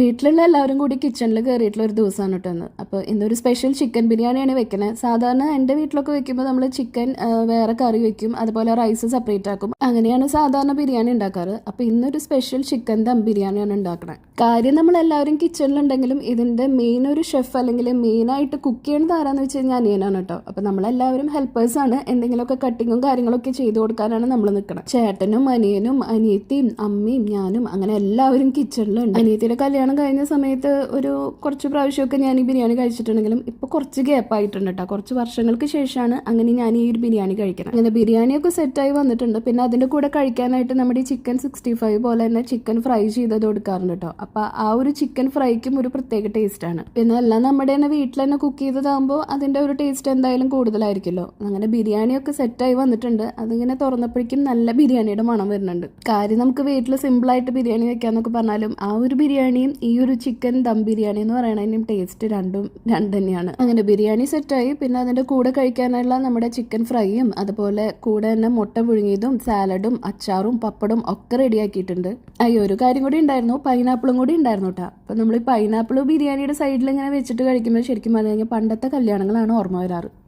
വീട്ടിലുള്ള എല്ലാവരും കൂടി കിച്ചണിൽ കയറിയിട്ടുള്ള ഒരു ദിവസമാണ് കേട്ടോ ഇന്ന്. അപ്പോൾ ഇന്നൊരു സ്പെഷ്യൽ ചിക്കൻ ബിരിയാണിയാണ് വെക്കുന്നത്. സാധാരണ എൻ്റെ വീട്ടിലൊക്കെ വെക്കുമ്പോൾ നമ്മൾ ചിക്കൻ വേറെ കറി വെക്കും, അതുപോലെ റൈസ് സെപ്പറേറ്റ് ആക്കും. അങ്ങനെയാണ് സാധാരണ ബിരിയാണി ഉണ്ടാക്കാറ്. അപ്പോൾ ഇന്നൊരു സ്പെഷ്യൽ ചിക്കൻ ദം ബിരിയാണിയാണ് ഉണ്ടാക്കുന്നത്. കാര്യം നമ്മളെല്ലാവരും കിച്ചണിലുണ്ടെങ്കിലും ഇതിൻ്റെ മെയിൻ ഒരു ഷെഫ് അല്ലെങ്കിൽ മെയിനായിട്ട് കുക്ക് ചെയ്യുന്നത് ആരാന്ന് വെച്ച് കഴിഞ്ഞാൽ അനിയനാണ് കേട്ടോ. അപ്പോൾ നമ്മളെല്ലാവരും ഹെൽപ്പേഴ്സാണ്. എന്തെങ്കിലുമൊക്കെ കട്ടിങ്ങും കാര്യങ്ങളൊക്കെ ചെയ്തു കൊടുക്കാനാണ് നമ്മൾ നിൽക്കുന്നത്. ചേട്ടനും അനിയനും അനിയത്തിയും അമ്മയും ഞാനും അങ്ങനെ എല്ലാവരും കിച്ചണിലുണ്ട്. അനിയത്തിയുടെ കല്യാണം കഴിഞ്ഞ സമയത്ത് കുറച്ച് പ്രാവശ്യമൊക്കെ ഞാൻ ഈ ബിരിയാണി കഴിച്ചിട്ടുണ്ടെങ്കിലും ഇപ്പോൾ കുറച്ച് ഗ്യാപ്പായിട്ടുണ്ട് കേട്ടോ. കുറച്ച് വർഷങ്ങൾക്ക് ശേഷമാണ് അങ്ങനെ ഞാൻ ഈ ഒരു ബിരിയാണി കഴിക്കണം. അങ്ങനെ ബിരിയാണിയൊക്കെ സെറ്റായി വന്നിട്ടുണ്ട്. പിന്നെ അതിൻ്റെ കൂടെ കഴിക്കാനായിട്ട് നമ്മുടെ ഈ ചിക്കൻ 65 പോലെ തന്നെ ചിക്കൻ ഫ്രൈ ചെയ്തത് കൊടുക്കാറുണ്ട് കേട്ടോ. അപ്പോൾ ആ ഒരു ചിക്കൻ ഫ്രൈക്കും ഒരു പ്രത്യേക ടേസ്റ്റാണ്. പിന്നെ എല്ലാം നമ്മുടെ തന്നെ വീട്ടിൽ തന്നെ കുക്ക് ചെയ്തതാകുമ്പോൾ അതിൻ്റെ ഒരു ടേസ്റ്റ് എന്തായാലും കൂടുതലായിരിക്കുമല്ലോ. അങ്ങനെ ബിരിയാണിയൊക്കെ സെറ്റായി വന്നിട്ടുണ്ട്. അതിങ്ങനെ തുറന്നപ്പോഴേക്കും നല്ല ബിരിയാണിയുടെ മണം വരുന്നുണ്ട്. കാര്യം നമുക്ക് വീട്ടിൽ സിമ്പിളായിട്ട് ബിരിയാണി വെക്കാന്നൊക്കെ പറഞ്ഞാലും ആ ഒരു ബിരിയാണിയും ഈ ഒരു ചിക്കൻ ദം ബിരിയാണി എന്ന് പറയുന്നതിനും ടേസ്റ്റ് രണ്ട് തന്നെയാണ്. അങ്ങനെ ബിരിയാണി സെറ്റായി. പിന്നെ അതിൻ്റെ കൂടെ കഴിക്കാനുള്ള നമ്മുടെ ചിക്കൻ ഫ്രൈയും അതുപോലെ കൂടെ തന്നെ മുട്ട പുഴുങ്ങിയതും സാലഡും അച്ചാറും പപ്പടും ഒക്കെ റെഡിയാക്കിയിട്ടുണ്ട്. ഒരു കാര്യം കൂടി ഉണ്ടായിരുന്നു, പൈനാപ്പിളും കൂടി ഉണ്ടായിരുന്നു കേട്ടോ. അപ്പം നമ്മൾ ഈ പൈനാപ്പിൾ ബിരിയാണിയുടെ സൈഡിൽ ഇങ്ങനെ വെച്ചിട്ട് കഴിക്കുമ്പോൾ ശരിക്കും പറഞ്ഞു കഴിഞ്ഞാൽ പണ്ടത്തെ കല്യാണങ്ങളാണ് ഓർമ്മ വരാറ്.